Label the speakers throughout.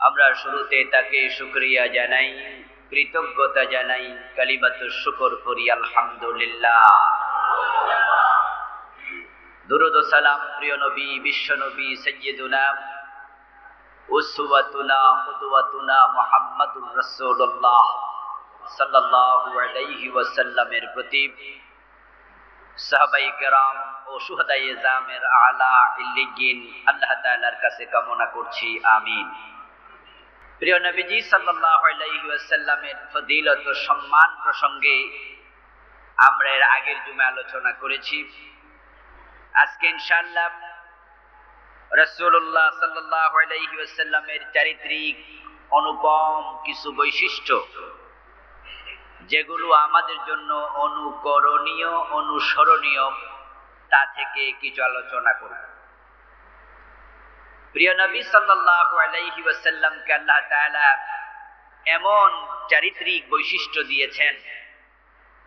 Speaker 1: আমরা শুরুতে তাকে শুকরিয়া জানাই, কৃতজ্ঞতা জানাই, কালিমাতুশ শুকর করি আলহামদুলিল্লাহ। দুরূদ ও সালাম প্রিয় নবী, বিশ্ব নবী, সাইয়্যিদুনা উসওয়াতুনা কুদওয়াতুনা মুহাম্মাদুর রাসূলুল্লাহ সাল্লাল্লাহু আলাইহি ওয়াসাল্লামের প্রতি, সাহাবায়ে কেরাম ও শুহাদায়ে জামের আলা ইল্লিয়িন আল্লাহ তাআলার কাছে কামনা করছি, আমিন। প্রিয় নবীজি সাল্লাল্লাহু আলাইহি ওয়াসাল্লামের ফজিলত ও সম্মান প্রসঙ্গে আমরা এর আগের জুমে আলোচনা করেছি। আজকে ইনশাআল্লাহ রাসূলুল্লাহ সাল্লাল্লাহু আলাইহি ওয়াসাল্লামের চারিত্রিক অনুপম কিছু বৈশিষ্ট্য, যেগুলো আমাদের জন্য অনুকরণীয়, অনুসরণীয়, তা থেকে কিছু আলোচনা করব। প্রিয় নবী সাল্লাল্লাহু আলাইহি ওয়াসাল্লামকে আল্লাহ তাআলা এমন চারিত্রিক বৈশিষ্ট্য দিয়েছেন,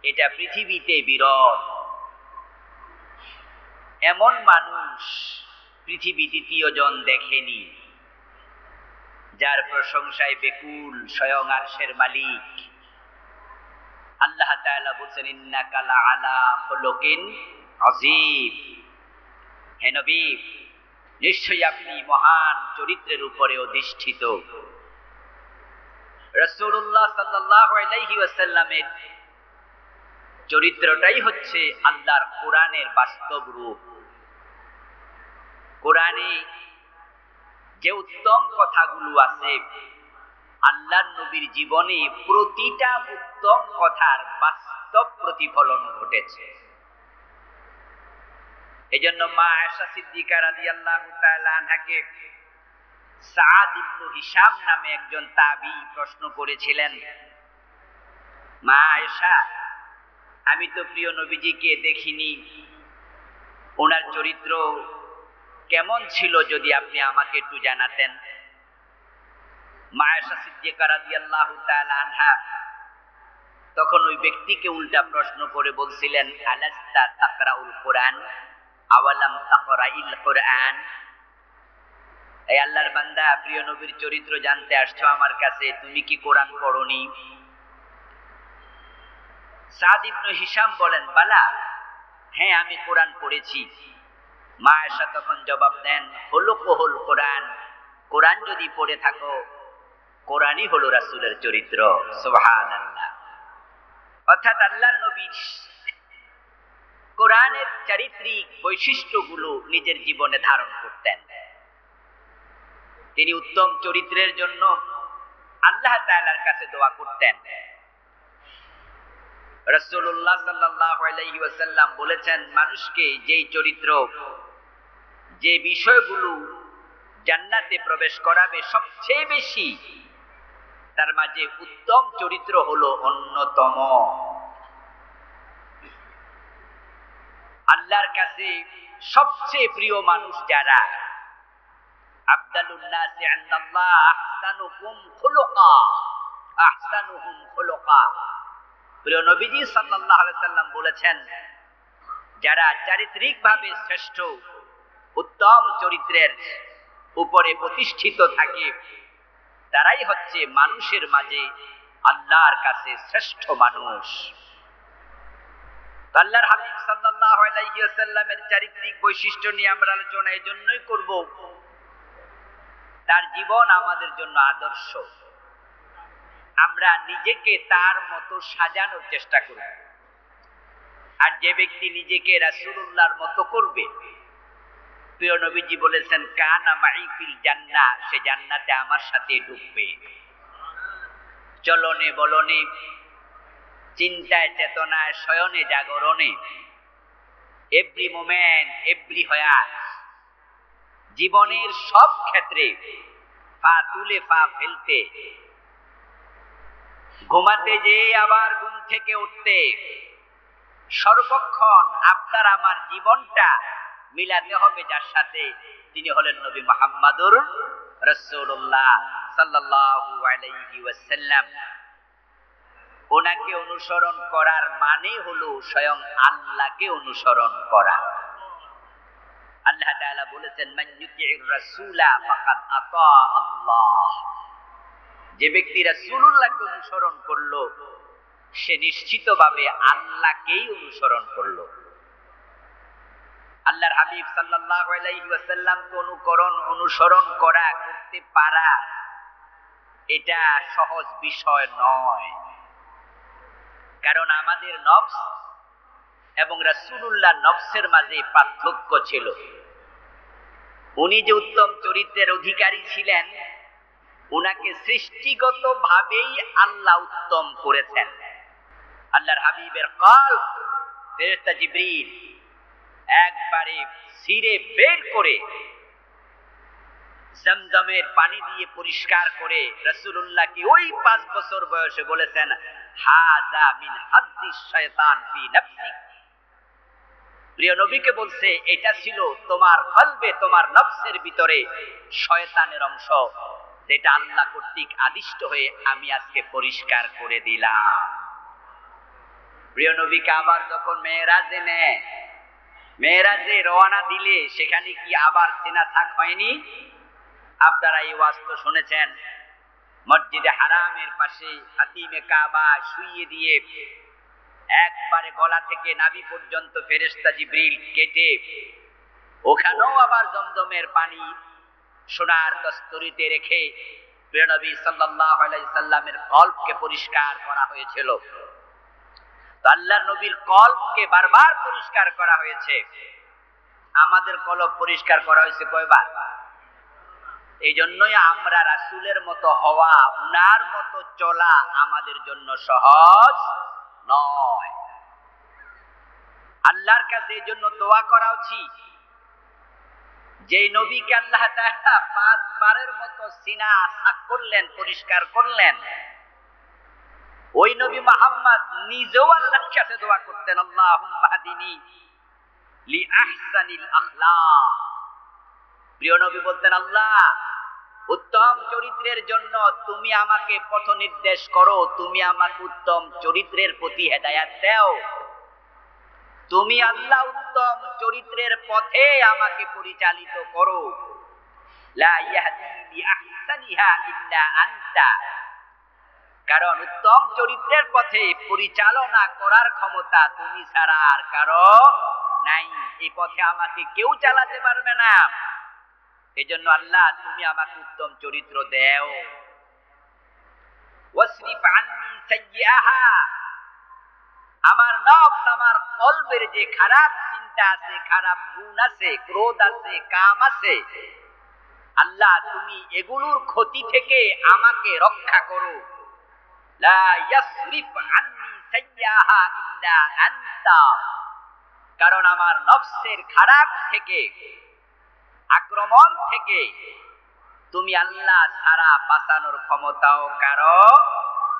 Speaker 1: এটা পৃথিবীতে বিরল। এমন মানুষ পৃথিবী দ্বিতীয় জন দেখেনি, যার প্রশংসায় বেকুল স্বয়ং আরশের মালিক। আল্লাহ তাআলা বলেন, ইন্নাকা লাআলা খুলুকিন আযীম। হে নবী, নিশ্চয়ই আপনি মহান চরিত্রের উপরে অধিষ্ঠিত। রাসূলুল্লাহ সাল্লাল্লাহু আলাইহি ওয়াসাল্লামের চরিত্রটাই হচ্ছে আল্লাহর কোরআনের বাস্তব রূপ। কোরআনে যে উত্তম কথাগুলো আছে, আল্লাহর নবীর জীবনে প্রতিটা উত্তম কথার বাস্তব প্রতিফলন ঘটেছে। এজন্য মা আয়েশা সিদ্দিকা রাদিয়াল্লাহু তাআলা আনহাকে সাদ ইবনে হিশাম নামে একজন তাবী প্রশ্ন করেছিলেন, মা আয়েশা, আমি তো প্রিয় নবীজিকে দেখিনি, ওনার চরিত্র কেমন ছিল যদি আপনি আমাকে একটু জানাতেন। মা আয়েশা সিদ্দিকা রাদিয়াল্লাহু তাআলা আনহা তখন ওই ব্যক্তিকে উল্টা প্রশ্ন করে বলছিলেন, আলাস্তা তাকরাউল কোরআন আওয়ালাম তাকরাইল কোরআন। এই আল্লাহর বান্দা, প্রিয় নবীর চরিত্র জানতে আসছো আমার কাছে, তুমি কি কোরআন পড়োনি? সাদ ইবনে হিশাম বলেন, বালা, হ্যাঁ আমি কোরআন পড়েছি। মা আয়েশা তখন জবাব দেন, খুলুকুল কোরআন, কোরআন যদি পড়ে থাকো, কোরআনই হলো রাসূলের চরিত্র। সুবহানাল্লাহ। অর্থাৎ আল্লাহর নবীর কোরআনের চারিত্রিক বৈশিষ্ট্যগুলো নিজের জীবনে ধারণ করতেন। তিনি উত্তম চরিত্রের জন্য আল্লাহ তাআলার কাছে দোয়া করতেন। রাসূলুল্লাহ সাল্লাল্লাহু আলাইহি ওয়াসাল্লাম বলেছেন, মানুষকে যেই চরিত্র, যে বিষয়গুলো জান্নাতে প্রবেশ করাবে সবচেয়ে বেশি, তার মাঝে উত্তম চরিত্র হলো অন্যতম। আল্লাহর কাছে সবচেয়ে প্রিয় মানুষ যারা, আফদালুন নাসি ইনদাল্লাহ আহসানুকুম খুলুকা, আহসানুহুম খুলুকা। প্রিয় নবীজি সাল্লাল্লাহু আলাইহি সাল্লাম বলেছেন, যারা চারিত্রিকভাবে শ্রেষ্ঠ, উত্তম চরিত্রের উপরে প্রতিষ্ঠিত থাকে, তারাই হচ্ছে মানুষের মাঝে আল্লাহর কাছে শ্রেষ্ঠ মানুষ। আল্লাহর হাবিব সাল্লাল্লাহু আলাইহি ওয়াসাল্লামের চারিত্রিক বৈশিষ্ট্য নিয়ে আমরা আলোচনা এজন্যই করব, তার জীবন আমাদের জন্য আদর্শ। আমরা নিজেকে তার মতো সাজানোর চেষ্টা করব। আর যে ব্যক্তি নিজেকে রাসূলুল্লাহর মতো করবে, প্রিয় নবীজি বলেছেন, কানা মাই ফিল জান্নাহ, সে জান্নাতে আমার সাথে ঢুকবে। চলনে বলনে, চিন্তায় চেতনায়, শয়নে জাগরণে, এভরি মোমেন্ট, এভরি হায়াত, জীবনের সব ক্ষেত্রে পা তুলে পা ফেলতে, ঘুমাতে যেয়ে আবার ঘুম থেকে উঠতে, সর্বক্ষণ আপনার আমার জীবনটা মিলাতে হবে যার সাথে, তিনি হলেন নবী মুহাম্মদুর রাসূলুল্লাহ সাল্লাল্লাহু আলাইহি ওয়াসাল্লাম। ওনাকে অনুসরণ করার মানে হলো স্বয়ং আল্লাহকে অনুসরণ করা। আল্লাহ তাআলা বলেছেন, মান ইউতি'র রাসূলা ফাকাদ আতা আল্লাহ। যে ব্যক্তি রাসূলুল্লাহকে অনুসরণ করলো সে নিশ্চিতভাবে আল্লাহকেই অনুসরণ করলো। আল্লাহর হাবিব সাল্লাল্লাহু আলাইহি ওয়াসাল্লামকে অনুসরণ করতে পারা এটা সহজ বিষয় নয়। কারণ আমাদের নফস এবং রাসূলুল্লাহ নফসের মাঝে পার্থক্য ছিল। উনি যে উত্তম চরিত্রের অধিকারী ছিলেন, উনাকে সৃষ্টিগতভাবেই আল্লাহ উত্তম করেছেন। আল্লাহর হাবিবের কলব ফেরেশতা জিবরিল একবারে ছিঁড়ে বের করে জমজমের পানি দিয়ে পরিষ্কার করে রাসূলুল্লাহকে ওই 5 বছর বয়সে বলেছেন, হাযা মিন হাজ্জিশ শয়তান ফি নাফসিক। প্রিয় নবীকে বলছে, এটা ছিল তোমার কলবে, তোমার নফসের ভিতরে শয়তানের অংশ, যেটা আল্লাহ কর্তৃক আদিষ্ট হয়ে আমি আজকে পরিষ্কার করে দিলাম। প্রিয় নবীকে আবার যখন মেরাজে রওনা দিলে সেখানে কি আবার সিনা থাক হয়নি? আপনারা এই ওয়াজ তো শুনেছেন। মসজিদে হারামের পাশে হাতিমে কাবা শুইয়ে দিয়ে একবারে গলা থেকে নাভি পর্যন্ত ফেরেশতা জিবরিল কেটে ওখানেও আবার জমজমের পানি সোনার কস্তুরিতে রেখে প্রিয় নবী সাল্লাল্লাহু আলাইহি সাল্লামের কলবকে পরিষ্কার করা হয়েছিল। তো আল্লাহর নবীর কলবকে বারবার পরিষ্কার করা হয়েছে। আমাদের কলব পরিষ্কার করা হয়েছে কয়বার? এই জন্যই আমরা রাসূলের মতো হওয়া, উনার মতো চলা আমাদের জন্য সহজ নয়। আল্লাহর কাছে এই জন্য দোয়া করা উচিত, যে নবীকে আল্লাহ তাআলা 5 বারের মতো সিনা সাফ করলেন, পরিষ্কার করলেন, ওই নবী মুহাম্মদ নিজেও আল্লাহর কাছে দোয়া করতেন, আল্লাহুম্মা হাদিনি লি আহসানিল আখলাক। প্রিয় নবী বলতেন, আল্লাহ উত্তম চরিত্রের জন্য তুমি আমাকে পথ নির্দেশ করো, তুমি আমাকে উত্তম চরিত্রের প্রতি হেদায়েত দাও। তুমি আল্লাহ উত্তম চরিত্রের পথে আমাকে পরিচালিত করো। লা ইয়াহদি লি আহসানিহা ইল্লা আনতা। কারণ উত্তম চরিত্রের পথে পরিচালনা করার ক্ষমতা তুমি ছাড়া আর কারো নাই। এই পথে আমাকে কেউ চালাতে পারবে না। এজন্য আল্লাহ তুমি আমাকে উত্তম চরিত্র দাও। ওয়াসরিফ আন্নি সাইয়্যাহা। আমার নফস, আমার কলবের যে খারাপ চিন্তা আছে, খারাপ গুণ আছে, ক্রোধ আছে, কাম আছে, আল্লাহ তুমি এগুলোর ক্ষতি থেকে আমাকে রক্ষা করো। লা ইয়াসরিফ আন্নি সাইয়্যাহা ইল্লা আনতা। কারণ আমার নফসের খারাপ থেকে, আক্রমণ থেকে তুমি আল্লাহ ছাড়া বাঁচানোর ক্ষমতাও কারো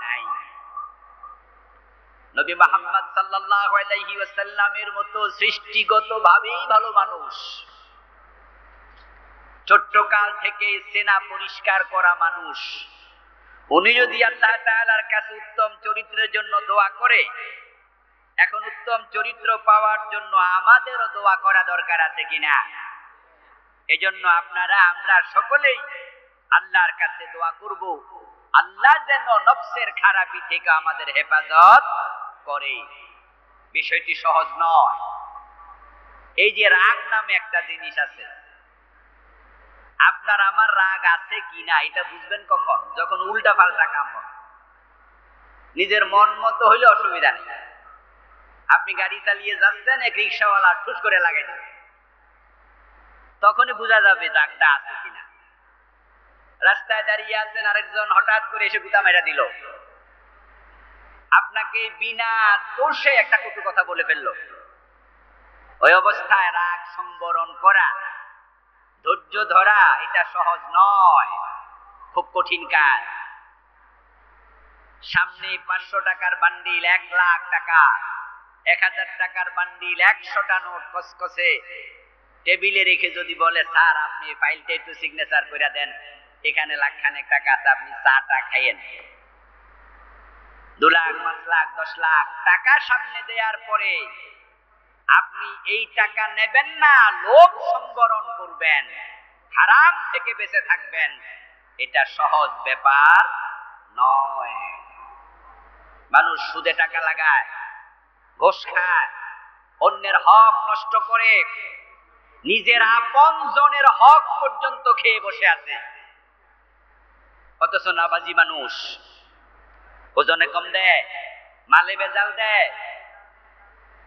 Speaker 1: নাই। নবী মুহাম্মদ সাল্লাল্লাহু আলাইহি ওয়াসাল্লামের মতো সৃষ্টিগতভাবেই ভালো মানুষ, ছোট্ট কাল থেকে সেনা পরিষ্কার করা মানুষ, উনি যদি আল্লাহ তাআলার কাছে উত্তম চরিত্রের জন্য দোয়া করে, এখন উত্তম চরিত্র পাওয়ার জন্য আমাদেরও দোয়া করা দরকার আছে কিনা? এজন্য আমরা সকলেই আল্লাহর কাছে দোয়া করব, আল্লাহ যেন নফসের খারাপি থেকে আমাদের হেফাজত করে। বিষয়টি সহজ নয়। এই যে রাগ নামে একটা জিনিস আছে, আপনার আমার রাগ আছে কিনা এটা বুঝবেন কখন? যখন উল্টা পাল্টা কাম হয়। নিজের মন মতো হইলে অসুবিধা নেই। আপনি গাড়ি চালিয়ে যাচ্ছেন, এক রিক্সাওয়ালা ঠুস করে লাগাই দেবে, তখনই বোঝা যাবে রাগটা আছে কিনা। রাস্তায় দাঁড়িয়ে আছেন, আরেকজন হঠাৎ করে এসে গুতা মেরা দিল, আপনাকে বিনা দোষে একটা কটু কথা বলে ফেললো। ওই অবস্থায় রাগ সংবরণ করা, ধৈর্য ধরা এটা সহজ নয়, খুব কঠিন কাজ। সামনে 500 টাকার বান্ডিল, 1 লাখ টাকা, 1000 টাকার বান্ডিল, 100টা নোট কসকসে টেবিলে রেখে যদি বলে, স্যার আপনি ফাইলটা একটু সিগনেচার করে দেন, এখানে লাখখানেক টাকা আছে, আপনি চাটা খাইয়েন। 2 লাখ, 5 লাখ, 10 লাখ টাকা সামনে দেওয়ার পরে আপনি এই টাকা নেবেন না, লোভ সংবরণ করবেন, হারাম থেকে বেঁচে থাকবেন, এটা সহজ ব্যাপার নয়। মানুষ সুদে টাকা লাগায়, ঘুষ খায়, অন্যের হক নষ্ট করে, নিজের আপন জনের হক পর্যন্ত খেয়ে বসে আছে। অথচ নামাজি মানুষ ওজনে কম দেয়, মালে ভেজাল দেয়,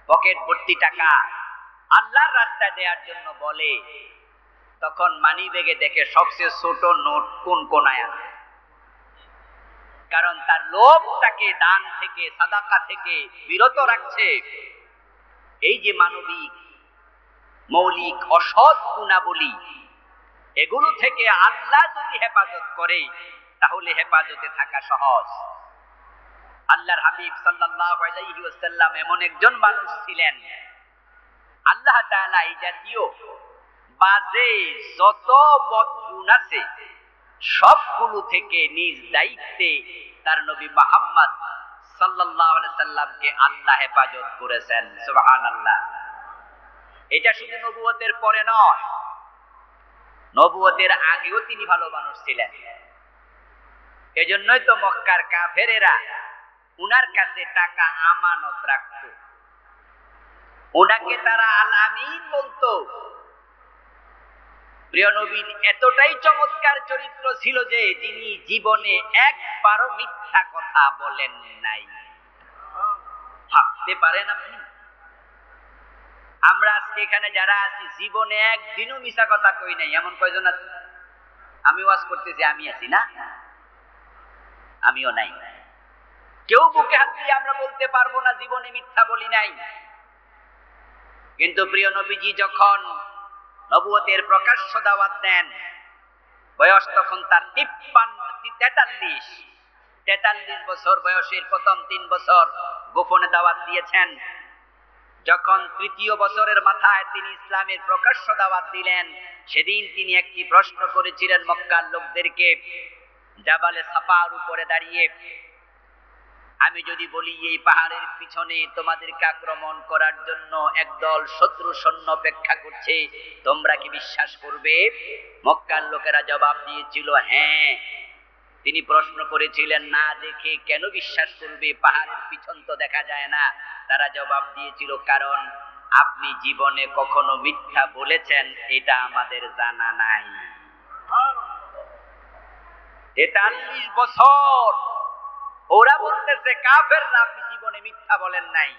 Speaker 1: পকেট ভর্তি টাকা আল্লাহর রাস্তায় দেওয়ার জন্য বলে, তখন মানি ব্যাগে দেখে সবচেয়ে ছোট নোট কোন কোনায় আছে। কারণ তার লোভ তাকে দান থেকে, সাদাকা থেকে বিরত রাখছে। এই যে মানবিক মৌলিক অসৎ গুণাবলী, এগুলো থেকে আল্লাহ যদি হেফাজত করে তাহলে হেফাজতে থাকা সহজ। আল্লাহর হাবিব সাল্লাল্লাহু আলাইহি ওয়াসাল্লাম এমন একজন মানুষ ছিলেন, আল্লাহ তাআলা এই জাতীয় বাজে যত বদগুণ আছে সবগুলো থেকে নিজ দায়িত্বে তার নবী মুহাম্মদ সাল্লাল্লাহু আলাইহি সাল্লামকে আল্লাহ হেফাজত করেছেন। সুবহানাল্লাহ। এটা শুধু নবুয়তের পরে নয়, নবুয়তের আগেও তিনি ভালো মানুষ ছিলেন। এজন্যই তো মক্কার কাফেরেরা উনার কাছে টাকা আমানত রাখত, ওনাকে তারা আল আমিন বলতো। প্রিয় নবীর এতটাই চমৎকার চরিত্র ছিল যে যিনি জীবনে একবারও মিথ্যা কথা বলেন নাই। ভাবতে পারেন আপনি, আমরা আজকে এখানে যারা আছি জীবনে একদিনও মিথ্যা কথা কই নাই, এমন কয়জন আছে? আমি ওয়াজ করতেছি, আমি আছি না? আমিও নাই। কেউ বুকে হাত দিয়ে আমরা বলতে পারবো না জীবনে মিথ্যা বলি নাই। কিন্তু প্রিয় নবীজি যখন নবুয়তের প্রকাশ্য দাওয়াত দেন, বয়স তখন তার 43 বছর বয়সের প্রথম 3 বছর গোপনে দাওয়াত দিয়েছেন। যখন 3য় বছরের মাথায় তিনি ইসলামের প্রকাশ্য দাওয়াত দিলেন, সেদিন তিনি একটি প্রশ্ন করেছিলেন মক্কার লোকদেরকে, জাবালে সাফার উপরে দাঁড়িয়ে, আমি যদি বলি এই পাহাড়ের পিছনে তোমাদেরকে আক্রমণ করার জন্য একদল শত্রু সৈন্য অপেক্ষা করছে, তোমরা কি বিশ্বাস করবে? মক্কার লোকেরা জবাব দিয়েছিল হ্যাঁ। তিনি প্রশ্ন করেছিলেন না দেখে কেন বিশ্বাস করবে, পাহাড়ের পিছন তো দেখা যায় না। তারা জবাব দিয়েছিল কারণ আপনি জীবনে কখনো মিথ্যা বলেছেন এটা আমাদের জানা নাই। 43 বছর ওরা বলতেছে কাফেররা আপনি জীবনে মিথ্যা বলেন নাই।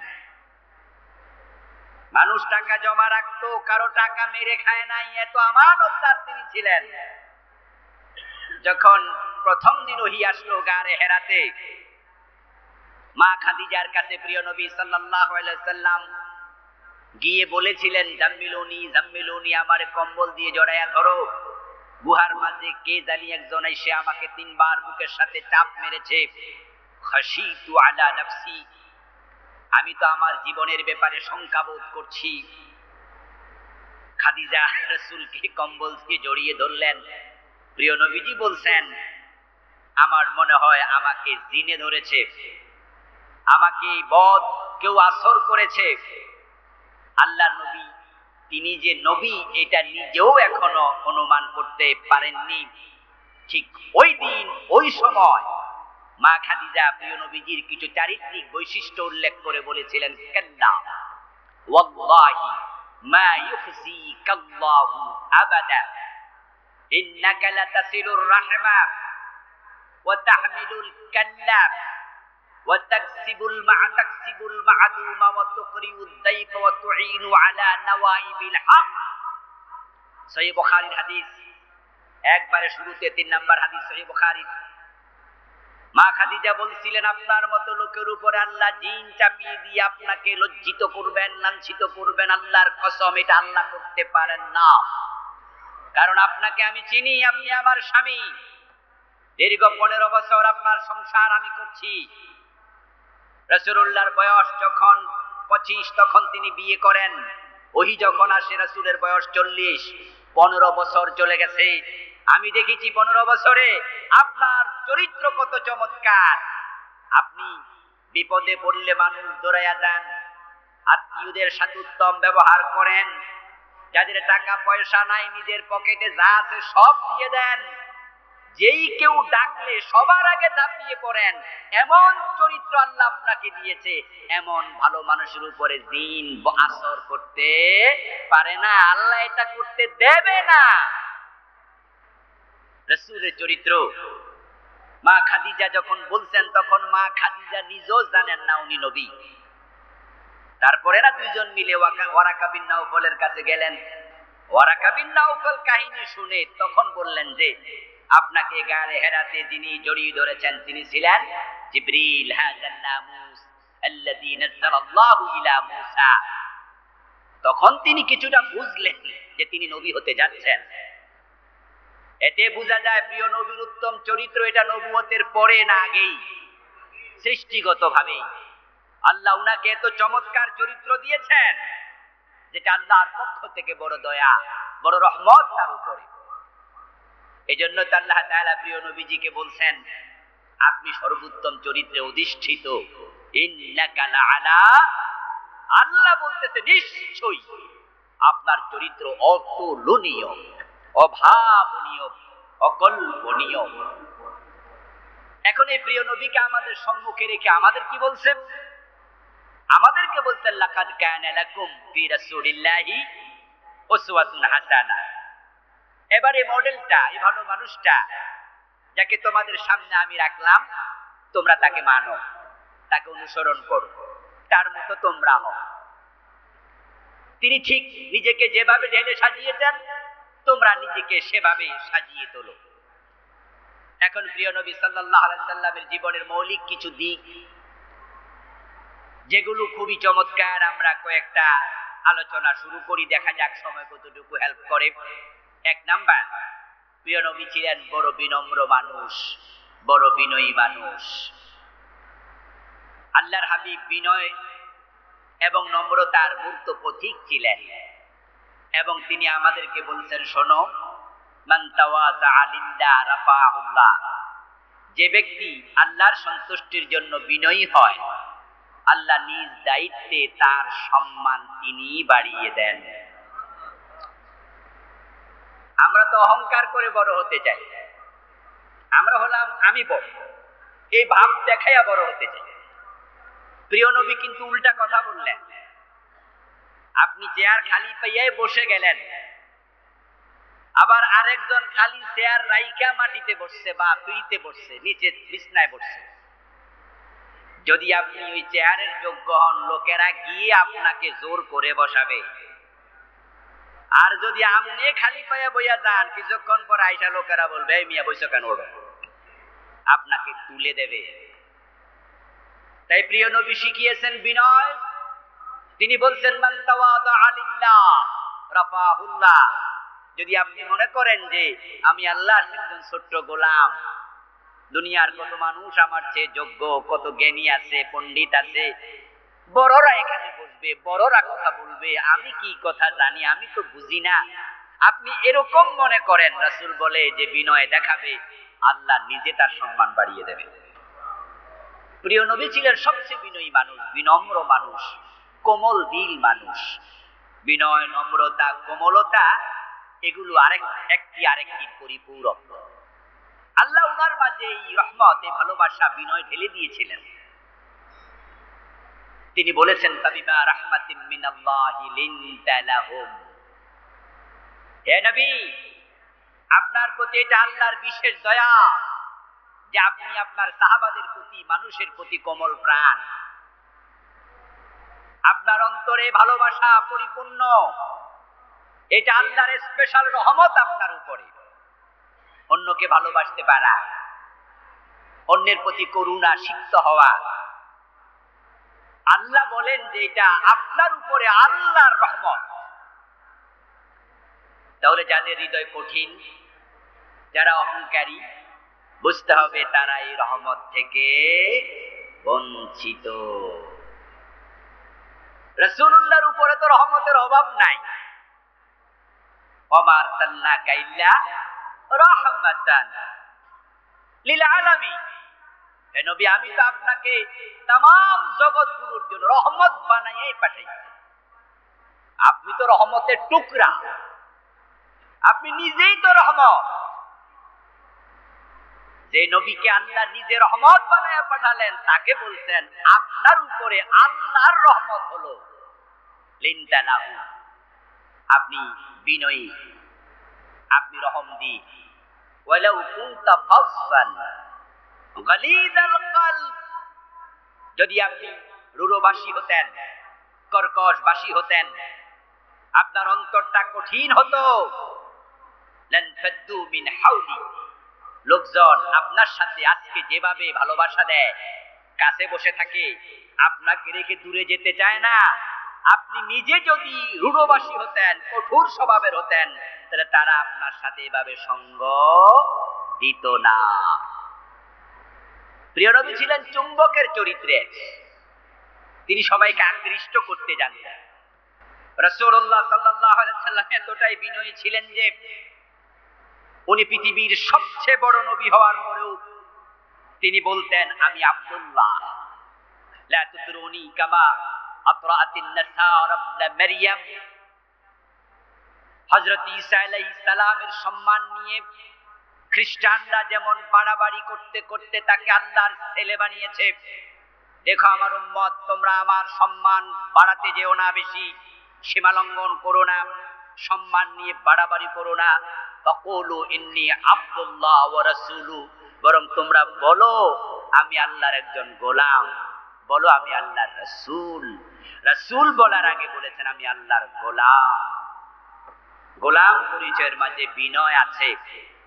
Speaker 1: মানুষ টাকা জমা রাখতো, কারো টাকা মেরে খায় নাই, এত আমানতদার তিনি ছিলেন। যখন প্রথম দিন ওহী আসলো গারে হেরাতে, মা খাদিজার কাছে প্রিয় নবী সাল্লাল্লাহু আলাইহি ওয়াসাল্লাম গিয়ে বলেছিলেন জাম্মিলুনি জাম্মিলুনি, আমারে কম্বল দিয়ে জড়ায়া ধরো। গুহার মাঝে কে জানি একজন এসে আমাকে 3 বার বুকের সাথে চাপ মেরেছে। খাশিতু আলা নাফসি, আমি তো আমার জীবনের ব্যাপারে শঙ্কা বোধ করছি। খাদিজা রাসূলকে কম্বল দিয়ে জড়িয়ে ধরলেন। প্রিয় নবীজি বলছেন আমার মনে হয় আমাকে জিনে ধরেছে, আমাকে বদ কেউ আসর করেছে। আল্লাহর নবী তিনি যে নবী এটা নিজেও এখনো অনুমান করতে পারেননি। ঠিক ওই দিন ওই সময় মা খাদিজা প্রিয় নবীজির কিছু চারিত্রিক বৈশিষ্ট্য উল্লেখ করে বলেছিলেন, কাল্লা ওয়াল্লাহি মা ইউখজিকাল্লাহু আবাদা ইন্নাকা লাতাসিলুর রাহমা ওয়া তাহমিলুল কাল্লা ওয়া তাকসিবুল মা'দুমা ওয়া তুকরিউদ দাইফা ওয়া তুঈনু আলা নওয়াইবিল হক। সহিহ বুখারীর হাদিস, একবারে শুরুতে 3 নাম্বার হাদিস সহিহ বুখারী। মা খাদিজা বলছিলেন আপনার মতো লোকের উপরে আল্লাহ জিন চাপিয়ে দিয়ে আপনাকে লজ্জিত করবেন, লাঞ্ছিত করবেন, আল্লাহর কসম এটা আল্লাহ করতে পারেন না। কারণ আপনাকে আমি চিনি, আপনি আমার স্বামী, দীর্ঘ 15 বছর আপনার সংসার আমি করছি। রাসূলুল্লাহর বয়স যখন 25 তখন তিনি বিয়ে করেন। ওহী যখন আসে রাসূলের বয়স 40, 15 বছর চলে গেছে। আমি দেখেছি 15 বছরে আপনার চরিত্র কত চমৎকার। আপনি বিপদে পড়লে মানুষ দৌড়াইয়া যান, আত্মীয়দের সাথে উত্তম ব্যবহার করেন, যাদের টাকা পয়সা নাই নিজের পকেটে যা আছে সব দিয়ে দেন, যেই কেউ ডাকলে সবার আগে ঝাঁপিয়ে পড়েন, এমন চরিত্র আল্লাহ আপনাকে দিয়েছে। এমন ভালো মানুষের উপরে জিন আসর করতে পারে না, আল্লাহ এটা করতে দেবে না। রাসূলের চরিত্র মা খাদিজা যখন বলছেন, তখন মা খাদিজা নিজেও জানেন না উনি নবী। তারপরে না দুইজন মিলে ওয়ারাকা বিন নাওফলের কাছে গেলেন। ওয়ারাকা বিন নাওফল কাহিনী শুনে তখন বললেন যে, আপনাকে গায়ে হেরাতে যিনি জড়িয়ে ধরেছেন তিনি ছিলেন জিবরিল, হাযান নামুস আল্লাযী নাযালাল্লাহু ইলা মূসা। তখন তিনি কিছুটা বুঝলেন যে তিনি নবী হতে যাচ্ছেন। এতে বোঝা যায় প্রিয় নবীর উত্তম চরিত্র এটা নবুয়তের পরে না আগেই, সৃষ্টিগতভাবেই আল্লাহ উনাকে এত চমৎকার চরিত্র দিয়েছেন, যেটা আল্লাহর পক্ষ থেকে বড় দয়া, বড় রহমত তার উপরে। এজন্য তো আল্লাহ তাআলা প্রিয় নবীজিকে বলছেন, আপনি সর্বোত্তম চরিত্রে অধিষ্ঠিত। ইন্নাকা লাআলা, আল্লাহ বলতেছে নিশ্চয়ই আপনার চরিত্র অতুলনীয়, অভাবনীয়, অকল্পনীয়। এখন এই প্রিয় নবীকে আমাদের সম্মুখে রেখে আমাদের কি বলছেন? আমাদেরকে বলছেন লাকাদ কানা লাকুম ফি রাসূলিল্লাহি উসওয়াতুন হাসানা। এবার এই মডেলটা, এই ভালো মানুষটা যাকে তোমাদের সামনে আমি রাখলাম, তোমরা তাকে মানো, তাকে অনুসরণ করো, তার মতো তোমরা হও। তিনি ঠিক নিজেকে যেভাবে ঢেলে সাজিয়েছেন, তোমরা নিজেকে সেভাবে সাজিয়ে তোলো। এখন প্রিয় নবী সাল্লাল্লাহু আলাইহি সাল্লামের জীবনের মৌলিক কিছু দিক যেগুলো খুবই চমৎকার, আমরা কয়েকটা আলোচনা শুরু করি, দেখা যাক সময় কতটুকু হেল্প করে। এক নাম্বার, প্রিয় নবী ছিলেন বড় বিনম্র মানুষ, বড় বিনয়ী মানুষ। আল্লাহর হাবিব বিনয় এবং নম্রতার মূর্ত প্রতীক ছিলেন। এবং তিনি আমাদেরকে বলছেন, শোনো, মান তাওয়াযা লিল্লাহ রাফাহুল্লাহ, যে ব্যক্তি আল্লাহর সন্তুষ্টির জন্য বিনয়ী হয়, আল্লাহ নিজ দায়িত্বে তার সম্মান তিনি বাড়িয়ে দেন। আমরা তো অহংকার করে বড় হতে চাই, আমরা হলাম আমি বড়, এই ভাব দেখাইয়া বড় হতে চাই। প্রিয় নবী কিন্তু উল্টা কথা বললেন। আপনি চেয়ার খালি পাইয়াই বসে গেলেন, আবার আরেকজন খালি চেয়ার রাইখা মাটিতে বসছে বা পিড়িতে বসছে, নিচে বিছনায় বসছে। যদি আপনি ওই চেয়ারের যোগ্য হন, লোকেরা গিয়ে আপনাকে জোর করে বসাবে। আর যদি আপনি খালি পাইয়া বইয়া যান, কিছুক্ষণ পর আইসা লোকেরা বলবে, এই মিয়া বইছো কেন, ওঠো, আপনাকে তুলে দেবে। তাই প্রিয় নবী শিখিয়েছেন বিনয়। তিনি বলছেন, মান তাওয়াদা লিল্লাহ রাফাহুল্লাহ। যদি আপনি মনে করেন যে আমি আল্লাহর একজন ছোট্ট গোলাম, দুনিয়ার কত মানুষ আমার চেয়ে যোগ্য, কত জ্ঞানী আছে, পণ্ডিত আছে, বড়রা এখানে বসবে, বড়রা কথা বলবে, আমি কি কথা জানি, আমি তো বুঝি না, আপনি এরকম মনে করেন, রাসূল বলে যে বিনয় দেখাবে, আল্লাহ নিজে তার সম্মান বাড়িয়ে দেবে। প্রিয় নবী ছিলেন সবচেয়ে বিনয়ী মানুষ, বিনম্র মানুষ, কোমল দিল মানুষ। বিনয়, নম্রতা, কোমলতা এগুলো একটি আরেকটির পরিপূরক। আল্লাহ উনার মাঝে এই রহমত, এই ভালোবাসা, বিনয় ঢেলে দিয়েছিলেন। তিনি বলেছেন, ফাবিমা রাহমাতিম মিনাল্লাহি লিনতা লাহুম। হে নবী, আপনার প্রতি এটা আল্লাহর বিশেষ দয়া যে আপনি আপনার সাহাবাদের প্রতি, মানুষের প্রতি কোমল প্রাণ, আপনার অন্তরে ভালোবাসা পরিপূর্ণ। এটা আল্লাহর স্পেশাল রহমত আপনার উপরে। অন্যকে ভালোবাসতে পারা, অন্যের প্রতি করুণা সিক্ত হওয়া, আল্লাহ বলেন যে এটা আপনার উপরে আল্লাহর রহমত। তাহলে যাদের হৃদয় কঠিন, যারা অহংকারী, বুঝতে হবে তারা এই রহমত থেকে বঞ্চিত। রাসূলুল্লাহর উপরে তো রহমতের অভাব নাই। ওয়া মা আরসালনাকা ইল্লা রাহমাতান লিল আলামিন। হে নবী, আমি তো আপনাকে तमाम জগৎগুলোর জন্য রহমত বানাইয়ে পাঠাইছি। আপনি তো রহমতের টুকরা, আপনি নিজেই তো রহমত। যে নবীকে আল্লাহ নিজে রহমত বানায় পাঠালেন তাকে বলছেন আপনার উপরে আল্লাহর রহমত হলো লিনতালাহু, আপনি বিনয়ী, আপনি রহমদি। ওয়ালাউ কুনতা ফাজ্জান গালিযাল কলব, যদি আপনি রূঢ়বাসী হতেন, কর্কশবাসী হতেন, আপনার অন্তরটা কঠিন হতো, লানফাদ্দু মিন হাওলি, লোকজন আপনার সাথে আজকে যেভাবে ভালোবাসা দেয়, কাছে বসে থাকে, আপনাকে রেখে দূরে যেতে চায় না, আপনি নিজে যদি রূঢ়বাসী হতেন, কঠোর স্বভাবের হতেন, তাহলে তারা আপনার সাথে এভাবে সঙ্গ দিত না। প্রিয় নবী ছিলেন চুম্বকের চরিত্রে, তিনি সবাইকে আকৃষ্ট করতে জানতেন। রাসূলুল্লাহ সাল্লাল্লাহু আলাইহি ওয়াসাল্লাম এতটাই বিনয়ী ছিলেন যে উনি পৃথিবীর সবচেয়ে বড় নবী হওয়ার পরেও তিনি বলতেন আমি আব্দুল্লাহ, লা তুতরুনি কামা আতরাতিন নাসারা ইবনে মারইয়াম। হযরত ঈসা আলাইহিস সালামের সম্মান নিয়ে খ্রিস্টানরা যেমন বাড়াবাড়ি করতে করতে তাকে আল্লাহর ছেলে বানিয়েছে, দেখো আমার উম্মত, তোমরা আমার সম্মান বাড়াতে যেও না, বেশি সীমা লঙ্ঘন করো না, সম্মান নিয়ে বাড়াবাড়ি করো না। ফাকুলু ইন্নী আব্দুল্লাহ ওয়া রাসূলু, বরং তোমরা বলো আমি আল্লাহর একজন গোলাম, বলো আমি আল্লাহর রাসূল। রাসূল বলার আগে বলেছেন আমি আল্লাহর গোলাম। গোলাম পরিচয়ের মাঝে বিনয় আছে,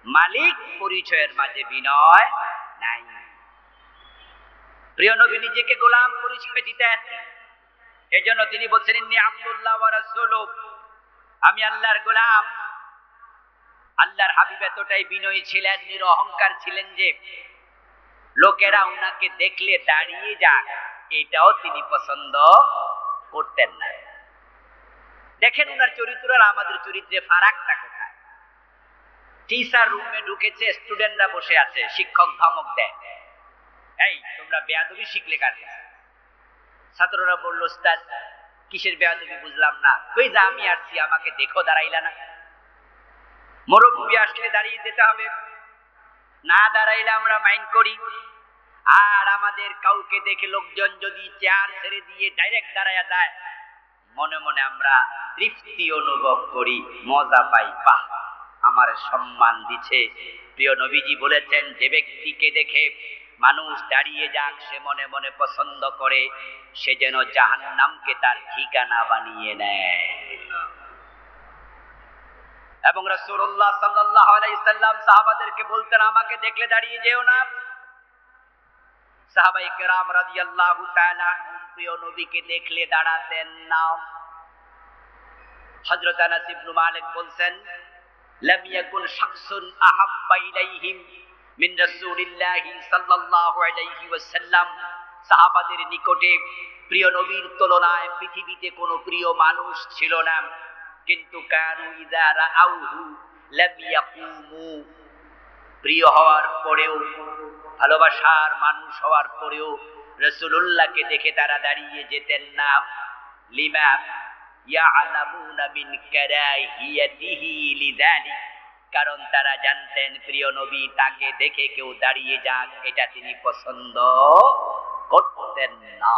Speaker 1: মালিক পরিচয়ের মাঝে বিনয় নাই। প্রিয় নবী নিজেকে গোলাম পরিচয় দিতেন, এজন্য তিনি বলছেন ইন্নী আব্দুল্লাহ ওয়া রাসূলু, আমি আল্লাহর গোলাম। আল্লাহর হাবিব এতটাই বিনয়ী ছিলেন, নিরহংকার ছিলেন যে লোকেরা উনাকে দেখলে দাঁড়িয়ে যাক এটাও তিনি পছন্দ করতেন না। দেখেন উনার চরিত্র আর আমাদের চরিত্রে ফারাকটা কোথায়। টিচার রুমে ঢুকেছে, স্টুডেন্টরা বসে আছে, শিক্ষক ধমক দেয়, এই তোমরা বেয়াদবি শিখলে কার কাছে? ছাত্ররা বলল ওস্তাদ কিসের বেয়াদবি বুঝলাম না। কই যা আমি আসছি, আমাকে দেখো দাঁড়াইলা না? মুরব্বি আসলে দাঁড়িয়ে যেতে হবে, না দাঁড়াইলে আমরা মাইন্ড করি। আর আমাদের কাউকে দেখে লোকজন যদি চেয়ার ছেড়ে দিয়ে ডাইরেক্ট দাঁড়ায়া যায়, মনে মনে আমরা তৃপ্তি অনুভব করি, মজা পাই, বাহ আমার সম্মান দিচ্ছে। প্রিয় নবীজি বলেছেন যে ব্যক্তিকে দেখে মানুষ দাঁড়িয়ে যাক সে মনে মনে পছন্দ করে, সে যেন জাহান্নামকে তার ঠিকানা বানিয়ে নেয়। এবং রাসূলুল্লাহ সাল্লাল্লাহু আলাইহি সাল্লাম সাহাবাদেরকে বলতেন আমাকে দেখলে দাঁড়িয়ে যেও না। সাহাবায়ে কেরাম রাদিয়াল্লাহু তাআলা আনহুম প্রিয় নবীকে দেখলে দাঁড়াতেন না। হযরত আনাস ইবনে মালিক বলছেন লাম ইয়াকুন শাখসুন আহাব্বা ইলাইহিম মিন রাসূলিল্লাহি সাল্লাল্লাহু আলাইহি ওয়াসাল্লাম। সাহাবাদের নিকটে প্রিয় নবীর তুলনায় পৃথিবীতে কোনো প্রিয় মানুষ ছিল না, কিন্তু কানু ইযা রাআউহু লাম ইয়াকুমু, প্রিয় হওয়ার পরেও, ভালোবাসার মানুষ হওয়ার পরেও রাসূলুল্লাহকে দেখে তারা দাঁড়িয়ে যেতেন না। লিমা ইয়ালামুনা মিন কারাহিয়াতিহি লিযালিক, কারণ তারা জানতেন প্রিয় নবী তাকে দেখে কেউ দাঁড়িয়ে যাক এটা তিনি পছন্দ করতেন না।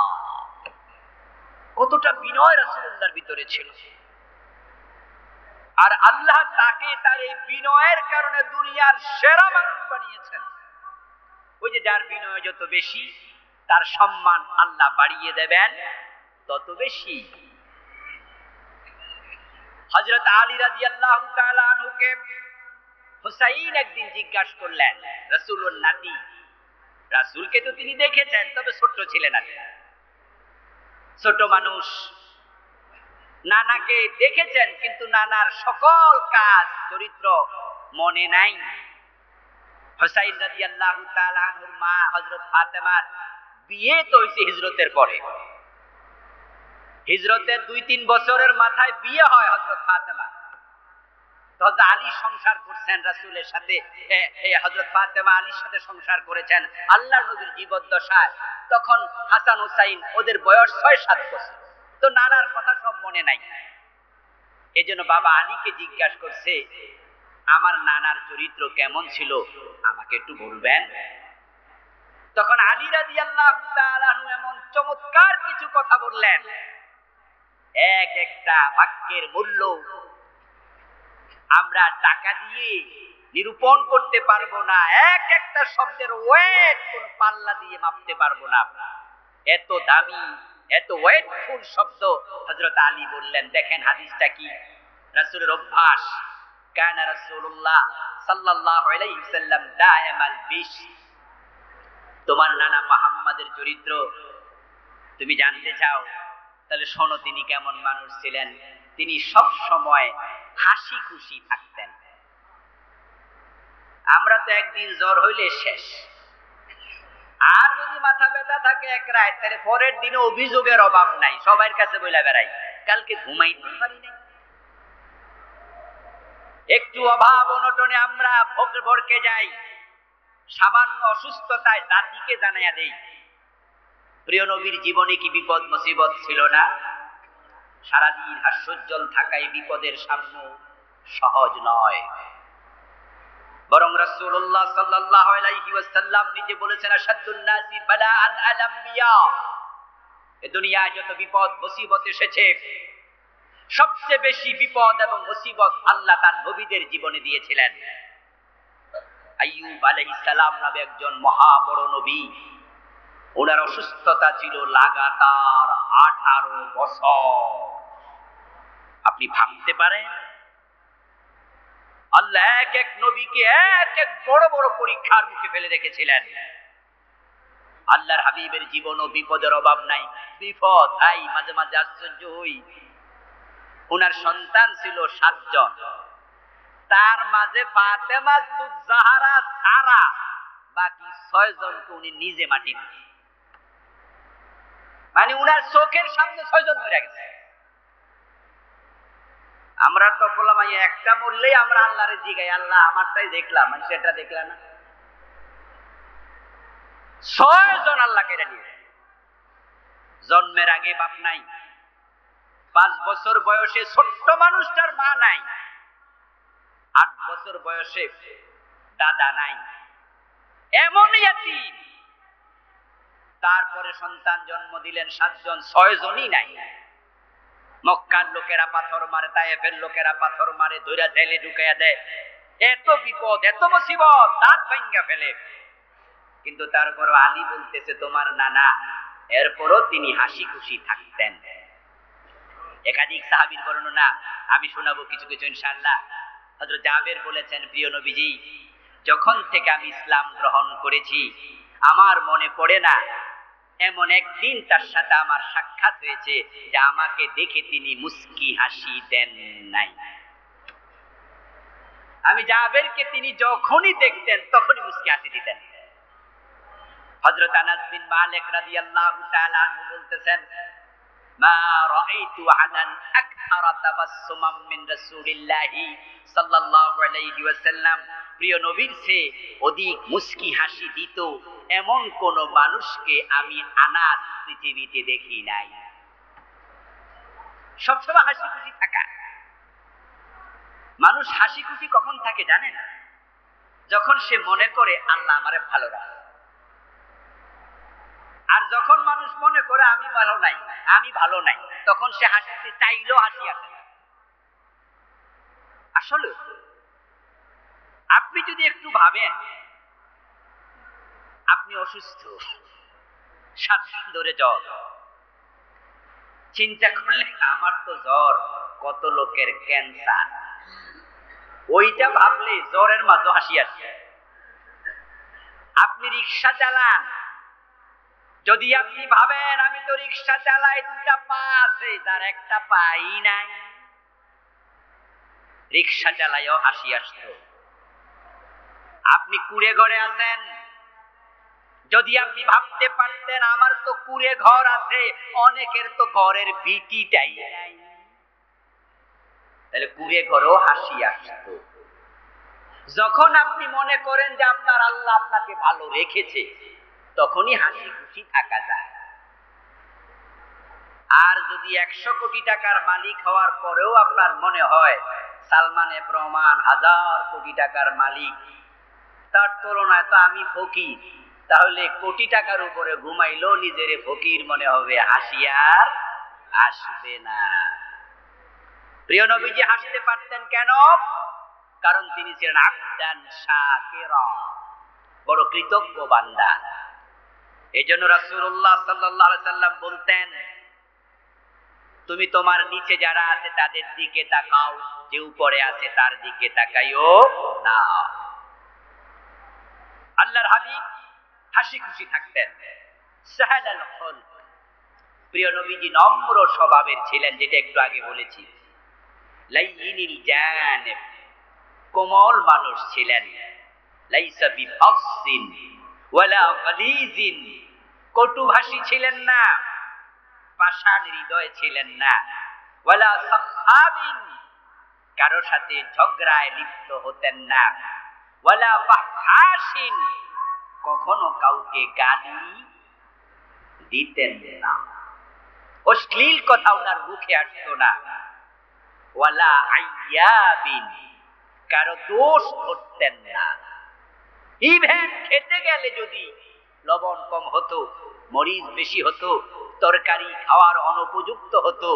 Speaker 1: কতটা বিনয় রাসূলুল্লাহর ভিতরে ছিল, আর আল্লাহ তাকে তার এই বিনয়ের কারণে দুনিয়ার সেরা মানুষ বানিয়েছেন। ওই যে যার বিনয় যত বেশি তার সম্মান আল্লাহ বাড়িয়ে দেবেন তত বেশি। হযরত আলী রাদিয়াল্লাহু তাআলা আনহুকে হুসাইন একদিন জিজ্ঞাসা করলেন, রাসূলুর নাতি, রাসূলকে তো তিনি দেখেছেন তবে ছোট ছিলেন না, ছোট মানুষ, নানাকে দেখেছেন কিন্তু নানার সকল কাজ চরিত্র মনে নাই। হুসাইন রাদিয়াল্লাহু তাআলা আনহুর মা হযরত ফাতেমার বিয়ে তো হইছে হিজরতের পরে, হিজরতের 2-3 বছরের মাথায় বিয়ে হয় হযরত ফাতেমা। তো হযরত আলী সংসার করছেন রাসূলের সাথে, হযরত ফাতেমা আলীর সাথে সংসার করেছেন আল্লাহর নবীর জীবদ্দশায়। তখন হাসান হুসাইন ওদের বয়স 6-7 বছর, তো নানার কথা সব মনে নাই। এজন্য বাবা আলীকে জিজ্ঞাসা করছে, আমার নানার চরিত্র কেমন ছিল আমাকে একটু বলবেন? তখন আলী রাদিয়াল্লাহু তাআলা আনহু এমন চমৎকার কিছু কথা বললেন, এক একটা বাক্যের মূল্য আমরা টাকা দিয়ে নিরূপণ করতে পারবো না, এক একটা শব্দের ওয়েট কোন পাল্লা দিয়ে মাপতে পারবো না। এত দামি, এত ওয়েটফুল শব্দ হযরত আলী বললেন। দেখেন হাদিসটা কি, রাসূলের অভ্যাস, কানা রাসূলুল্লাহ সাল্লাল্লাহু আলাইহি ওয়াসাল্লাম দাইমাল বিশ। তোমার নানা মুহাম্মাদের চরিত্র তুমি জানতে চাও, তাহলে শোনো তিনি কেমন মানুষ ছিলেন। তিনি সব সময় হাসি খুশি থাকতেন। আমরা তো একদিন জ্বর হইলে শেষ, আর যদি মাথা ব্যথা থাকে এক রাত, তাহলে পরের দিনে অভিযোগের অভাব নাই, সবার কাছে বইলা বেড়াই কালকে ঘুমাইতে পারি নাই। একটু অভাব অনটনে আমরা ভরকে যাই, সামান্য অসুস্থতায় জাতিকে জানাইয়া দেই। প্রিয় নবীর জীবনে কি বিপদ মুসিবত ছিল না? সারাদিন হাস্যোজ্জ্বল থাকাই বিপদের সামনে সহজ নয়। বরং রাসূলুল্লাহ সাল্লাল্লাহু আলাইহি ওয়াসাল্লাম নিজে বলেছেন, আশাদ্দুন নাসি বালাআন আল আম্বিয়া। এই দুনিয়ায় যত বিপদ মুসিবত এসেছে, সবচেয়ে বেশি বিপদ এবং মুসিবত আল্লাহ তার নবীদের জীবনে দিয়েছিলেন। আইয়ুব আলাইহিস সালাম নামে একজন মহা বড় নবী, ওনার অসুস্থতা ছিল লাগাতার 18 বছর। আপনি ভাবতে পারেন আল্লাহ এক এক নবীকে এক এক বড় বড় পরীক্ষার মুখে ফেলে রেখেছিলেন। আল্লাহর হাবিবের জীবনও বিপদের অভাব নাই। বিপদ ভাই মাঝে মাঝে আশ্চর্য হই, ওনার সন্তান ছিল 7 জন, তার মাঝে ফাতেমা জাহরা সারা বাকি 6 জনকে উনি নিজে মাটি দিয়েছেন। মানে উনার চোখের সামনে 6 জন মরে গেছে। আমরা তো বললাম একটা মরলেই আমরা আল্লাহরে জিগাই, আল্লাহ আমারটাই দেখলাম, সেটা দেখলাম না। 6 জন আল্লাহ কেড়ে নিয়ে, জন্মের আগে বাপ নাই, 5 বছর বয়সে ছোট্ট মানুষটার মা নাই, 8 বছর বয়সে দাদা নাই, এমন ইয়াতীম। তারপরে সন্তান জন্ম দিলেন 7 জন, 6 জনই নাই। মক্কার লোকেরা পাথর মারে, তায়েফের লোকেরা পাথর মারে, ধইরা জেলে ঢুকাইয়া দেয়। এত বিপদ, এত মুসিবত, দাঁত ভাঙ্গা ফেলে। কিন্তু তারপরও আলী বলতেছে তোমার নানা, এরপরও তিনি হাসি খুশি থাকতেন। একাধিক সাহাবীর বর্ণনা আমি শোনাবো কিছু কিছু ইনশাআল্লাহ। হযরত জাবের বলেছেন, প্রিয় নবীজি যখন থেকে আমি ইসলাম গ্রহণ করেছি, আমার মনে পড়ে না এমন একদিন তার সাথে আমার সাক্ষাৎ হয়েছে যে আমাকে দেখে তিনি মুস্কি হাসি দেন নাই। আমি জাবেরকে তিনি যখনই দেখতেন তখনই মুস্কি হাসি দিতেন। হযরত আনাস বিন মালিক রাদিয়াল্লাহু তাআলা আনহু বলতেছেন, মা রাআইতু আহাদান আকথারা তাবাসসুমান মিন রাসূলিল্লাহি সাল্লাল্লাহু আলাইহি ওয়াসাল্লাম। প্রিয় নবীর চেয়ে অধিক মুস্কি হাসি দিত এমন কোন মানুষকে আমি আনাস পৃথিবীতে দেখি নাই। সবসময় হাসি খুশি থাকা। মানুষ হাসি খুশি কখন থাকে জানেন? যখন সে মনে করে আল্লাহ আমারে ভালো রাখে। আর যখন মানুষ মনে করে আমি ভালো নাই, আমি ভালো নাই, তখন সে হাসতে চাইলেও হাসি আসে না। আসলে আপনি যদি একটু ভাবেন, আপনি অসুস্থ, 7 দিন ধরে জ্বর, চিন্তা করলে আমার তো জ্বর, কত লোকের ক্যান্সার, ওইটা ভাবলে জ্বরের মাঝে হাসি আসে। আপনি রিক্সা চালান, যদি আপনি ভাবেন আমি তো রিক্সা চালাই, 2টা পা আছে, যার একটা পাই নাই, রিক্সা চালাইও হাসি আসতো। আপনি কুড়ে ঘরে আছেন, যদি আপনি ভাবতে পারতেন আমার তো কুড়ে ঘর আছে, অনেকের তো ঘরের ভিটিটাই নাই, তাহলে কুড়ে ঘরেও হাসি আসতো। যখন আপনি মনে করেন যে আপনার আল্লাহ আপনাকে ভালো রেখেছে, তখনই হাসি খুশি থাকা যায়। আর যদি 100 কোটি টাকার মালিক হওয়ার পরেও আপনার মনে হয় সালমানে প্রমাণ, 1000 কোটি টাকার মালিক, তার তুলনায় তো আমি ফকির। তাহলে কোটি টাকার উপরে ঘুমাইলেও নিজের ফকির মনে হবে, হাসি আর আসবে না। প্রিয় নবীজি হাসতে পারতেন কেন? কারণ তিনি ছিলেন আবদান শাকিরা, বড় কৃতজ্ঞ বান্দা। এই জন্য রাসূলুল্লাহ সাল্লাল্লাহু আলাইহি সাল্লাম বলতেন, তুমি তোমার নিচে যারা আছে তাদের দিকে তাকাও, যে উপরে আছে তার দিকে তাকাইও না। আল্লাহর হাবিব হাসি খুশি থাকতেন, সাহালাল খুলক। প্রিয় নবীজি নম্র স্বভাবের ছিলেন, যেটা একটু আগে বলেছি। লাইয়িনিল জানিব, কোমল মানুষ ছিলেন। লাইসা বিফাসসিন ওয়ালা গালিজিন, কটুভাষী ছিলেন না, পাষাণ হৃদয় ছিলেন না। ওয়ালা সাখাবিন, কারো সাথে ঝগড়ায় লিপ্ত হতেন না। ওয়ালা ফাহাশিন, কখনো কাউকে গালি দিতেন না, অশ্লীল কথা ওনার মুখে আসতো না। ওয়ালা আইয়াবিন, কারো দোষ ধরতেন না। ইভেন খেতে গেলে যদি লবণ কম হতো, মরিচ বেশি হতো, তরকারি খাওয়ার অনুপযুক্ত হতো,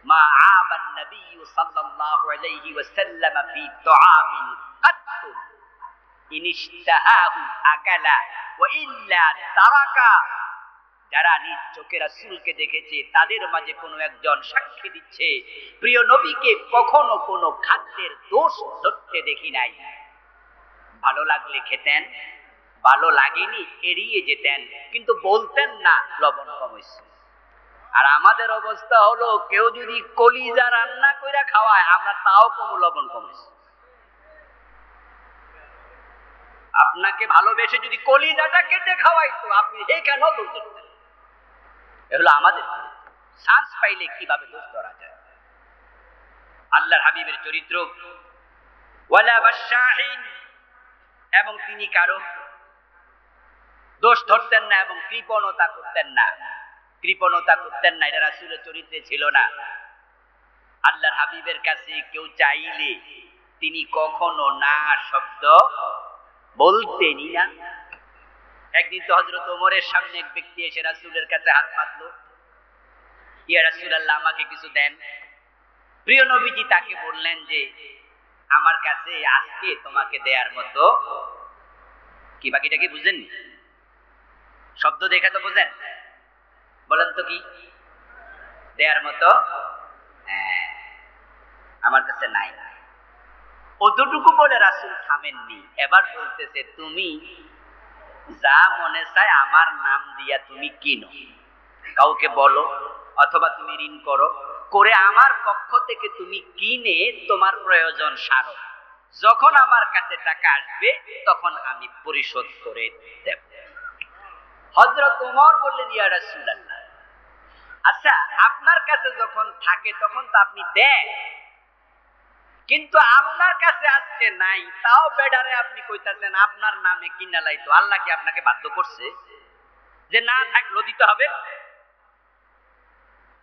Speaker 1: মা আবান নবী সাল্লাল্লাহু আলাইহি ওয়াসাল্লাম ফি তুআমিন কাত্তু ইনিশতাহাহু আকালা ওয়া ইল্লা তারাকা। যারা নিজ চোখে রাসূলকে দেখেছে তাদের মাঝে কোনো একজন সাক্ষী দিচ্ছে, প্রিয় নবীকে কখনো কোনো খাদ্যের দোষ ধরতে দেখি নাই। ভালো লাগলে খেতেন, ভালো লাগেনি এড়িয়ে যেতেন, কিন্তু বলতেন না লবণ কম হয়েছে। আর আমাদের অবস্থা হলো, কেউ যদি কলিজা রান্না করে খাওয়ায়, আমরা তাও কম লবণ কম হয়েছে। আপনাকে ভালোবেসে যদি কলিজাটা কেটে খাওয়াইতো, আপনি হে কেন দোষ ধরতেন? এগুলো আমাদের চান্স পাইলে কিভাবে দোষ ধরা যায়। আল্লাহর হাবিবের চরিত্র, ওয়ালা বাশাহিন, এবং তিনি কারো দোষ ধরতেন না এবং কৃপণতা করতেন না। কৃপণতা করতেন না, এটা রাসূলের চরিত্রে ছিল না। আল্লাহর হাবিবের কাছে কেউ চাইলে তিনি কখনো না শব্দ বলতেনই না। একদিন তো হযরত ওমরের সামনে এক ব্যক্তি এসে রাসূলের কাছে হাত পাতলো, ইয়া রাসূলুল্লাহ, আমাকে কিছু দেন। প্রিয় নবীজি তাকে বললেন যে, আমার কাছে আজকে তোমাকে দেয়ার মতো কি, বাকিটা কি বুঝেননি? শব্দ দেখে তো বুঝেন, বলেন তো কি দেয়ার মতো? হ্যাঁ, আমার কাছে নাই। অতটুকু বলে রাসূল থামেননি, এবার বলতেছে, তুমি যা মনে চায় আমার নাম দিয়া তুমি কিনো, কাউকে বলো, অথবা তুমি ঋণ করো, করে আমার পক্ষ থেকে তুমি কিনে তোমার প্রয়োজন সারো। যখন আমার কাছে টাকা আসবে তখন আমি পরিশোধ করে দেব। হযরত ওমর বললেন, ইয়া রাসূলুল্লাহ, আচ্ছা আপনার কাছে যখন থাকে তখন তো আপনি দেন, কিন্তু আপনার কাছে আজকে নাই, তাও বেডারে আপনি কইতাছেন আপনার নামে কিনা লাইতো। আল্লাহ কি আপনাকে বাধ্য করছে যে না থাকলো দিতে হবে?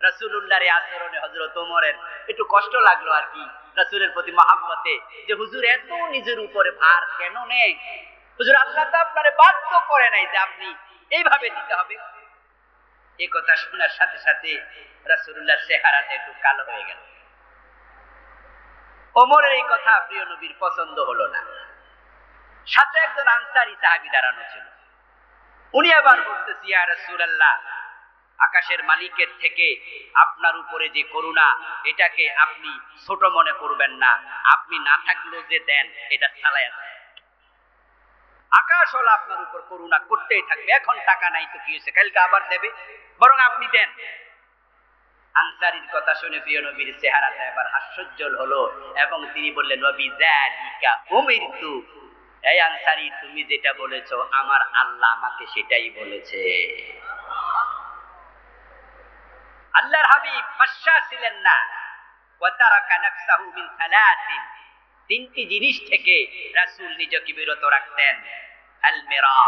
Speaker 1: রাসূলুল্লাহর আচরণে হযরত ওমরের একটু কষ্ট লাগলো আর কি, রাসূলের প্রতি মহব্বতে, যে হুজুর এত নিজের উপরে ভার কেন নেই? হুজুর আল্লাহ তো আপনারে বাধ্য করে নাই যে আপনি এইভাবে দিতে হবে। এই কথা শোনার সাথে সাথে রাসূলুল্লাহর চেহারাটা একটু কালো হয়ে গেল। ওমরের এই কথা প্রিয় নবীর পছন্দ হলো না। সাথে একজন আনসারী সাহাবী দাঁড়ানো ছিল, উনি আবার বলতেছে, ইয়া রাসূলুল্লাহ, আকাশের মালিকের থেকে আপনার উপরে যে করুণা, এটাকে আপনি ছোট মনে করবেন না। আপনি না থাকলেও যে দেন, এটা চালায়া যায়। আকাশ হলো আপনার উপর করুণা করতেই থাকবে। এখন টাকা নাই তো কি হয়েছে, কালকে আবার দেবে, বরং আপনি দেন। আনসারীর কথা শুনে প্রিয় নবীর চেহারাটা এবার হাস্যোজ্জ্বল হলো এবং তিনি বললেন, নবী যালিকা উমিরতু, এই আনসারী, তুমি যেটা বলেছো আমার আল্লাহ আমাকে সেটাই বলেছে। আল্লাহর হাবিব ফাশশা ছিলেন না। ওয়া তারাকা নাফসাহু মিন সালাসিন, তিনটি জিনিস থেকে রাসূল নিজেকে বিরত রাখতেন। আল মিরা,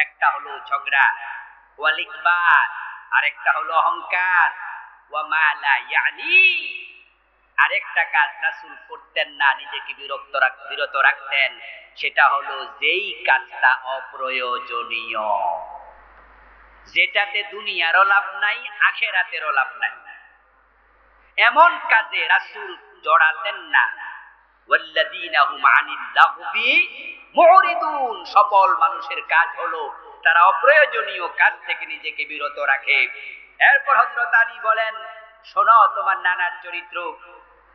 Speaker 1: একটা হলো ঝগড়া, ওয়াল ইকবার, আর একটা হলো অহংকার, ওয়া মা লা ইয়ানি, আরেকটা কাজ রাসূল করতেন না, নিজেকে বিরত রাখতেন, সেটা হলো যেই কাজটা অপ্রয়োজনীয়, যেটাতে দুনিয়ারও লাভ নাই আখিরাতেরও লাভ নাই, এমন কাজে রাসূল জড়াতেন না। ওয়াল্লাযীনা হুম আনিল লাগবি মুরিদুন, সকল মানুষের কাজ হলো তারা অপ্রয়োজনীয় কাজ থেকে নিজেকে বিরত রাখে। এরপর হযরত আলী বলেন, শোনো তোমার নানার চরিত্র,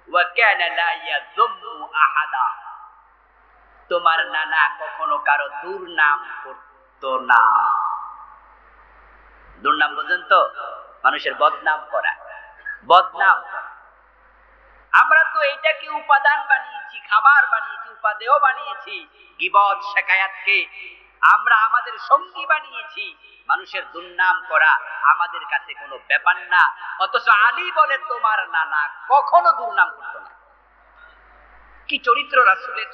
Speaker 1: ওয়া কানা লা ইয়াযুম্মু আহাদা, তোমার নানা কখনো কারো দুর্নাম করতো না। দুর্নাম বুঝেন তো? মানুষের বদনাম করা, বদনাম করা। আমরা তো এটাকে উপাদান বানিয়েছি, খাবার বানিয়েছি, উপাদেয় বানিয়েছি। গীবত শিকায়াতকে আমরা আমাদের সঙ্গী বানিয়েছি। মানুষের দুর্নাম করা আমাদের কাছে কোনো ব্যাপার না। অথচ আলী বলে তোমার নানা কখনো দুর্নাম করতো না। কি চরিত্র রাসূলের!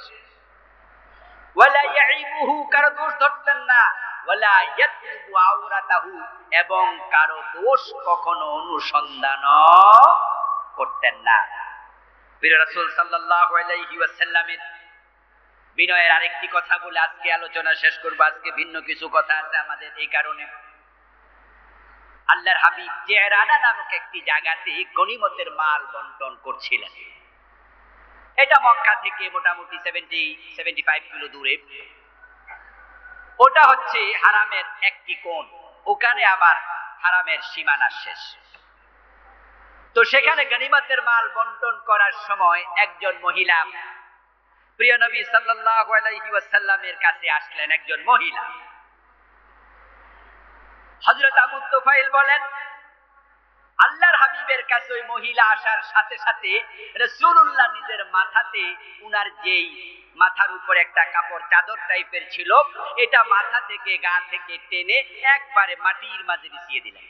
Speaker 1: ওয়ালা ইয়াইবুহু, কারো দোষ ধরতেন না। ওয়ালা ইয়াতলুবু আওরাতাহু, এবং কারো দোষ কখনো অনুসন্ধান করতেন না। প্রিয় রাসূল সাল্লাল্লাহু আলাইহি ওয়াসাল্লামের বিনয়ের আরেকটি কথা বলে আজকে আলোচনা শেষ করব। আজকে ভিন্ন কিছু কথা আছে আমাদের, এই কারণে আল্লাহর হাবিব জিরানা নামক একটি জায়গাতে গনিমতের মাল বন্টন করছিলেন। এটা মক্কা থেকে মোটামুটি 75 কিলো দূরে। ওটা হচ্ছে হারামের একটি কোণ, ওখানে আবার হারামের সীমানা শেষ। তো সেখানে গনিমতের মাল বন্টন করার সময় একজন মহিলা প্রিয় নবী সাল্লাল্লাহু আলাইহি ওয়াসাল্লামের কাছে আসলেন। একজন মহিলা, হযরত আবু তুফাইল বলেন, আল্লাহর হাবিবের কাছে ওই মহিলা আসার সাথে সাথে রাসূলুল্লাহ নিজের মাথাতে, উনার যেই মাথার উপর একটা কাপড় চাদর টাইপের ছিল, এটা মাথা থেকে গা থেকে টেনে একবারে মাটির মাঝে বিছিয়ে দিলেন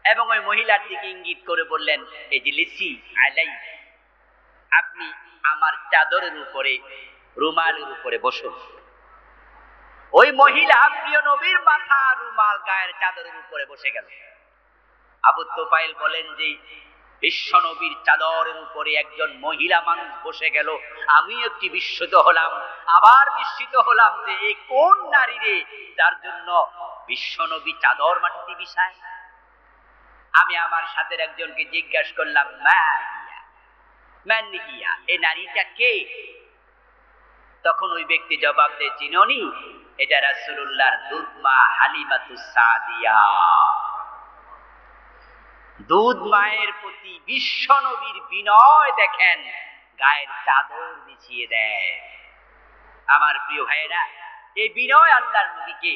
Speaker 1: এবং ওই মহিলার দিকে ইঙ্গিত করে বললেন, ইজলিসি আলাই, আপনি আমার চাদরের উপরে, রুমালের উপরে বসুন। ওই মহিলা প্রিয় নবীর মাথা রুমাল গায়ের চাদরের উপরে বসে গেল। আবু তুফাইল বলেন যে বিশ্ব নবীর চাদরের উপরে একজন মহিলা মানুষ বসে গেল, আমি একটি বিস্মিত হলাম, আবার বিস্মিত হলাম যে এই কোন নারী রে যার জন্য বিশ্ব নবী চাদর মাটিতে বিছায়। আমি আমার সাথে একজনকে জিজ্ঞাসা করলাম, মান হিয়া, এই নারীটা কে? তখন ওই ব্যক্তি জবাব দেয়, চিনোনি? এটা রাসূলুল্লাহর দুধ মা হালিমাতুস সাদিয়া। দুধ মায়ের প্রতি বিশ্ব নবীর বিনয় দেখেন, গায়ের চাদর বিছিয়ে দেয়। আমার প্রিয় ভাইয়েরা, এই বিনয় আল্লাহর নবীকে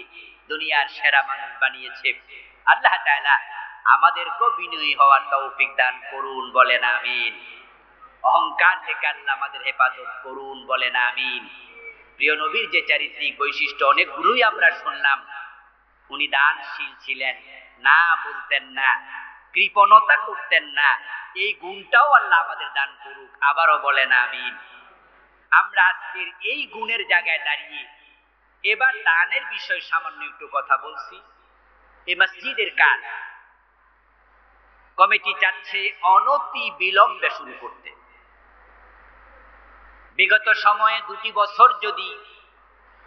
Speaker 1: দুনিয়ার সেরা মানুষ বানিয়েছে। আল্লাহ তাআলা আমাদেরকেও বিনয়ী হওয়ার তৌফিক দান করুন, বলেন আমিন। অহংকার থেকে আল্লাহ আমাদের হেফাজত করুন, বলেন আমিন। প্রিয় নবীর যে চারিত্রিক বৈশিষ্ট্য অনেকগুলোই আমরা শুনলাম। উনি দানশীল ছিলেন, না বলতেন না, কৃপণতা করতেন না। এই গুণটাও আল্লাহ আমাদের দান করুক, আবারও বলেন আমিন। আমরা আজকের এই গুণের জায়গায় দাঁড়িয়ে এবার দানের বিষয়ে সামান্য একটু কথা বলছি। এই মসজিদের কাজ কমিটি চাচ্ছে অনতি বিলম্বে শুরু করতে। বিগত সময়ে 2 বছর যদি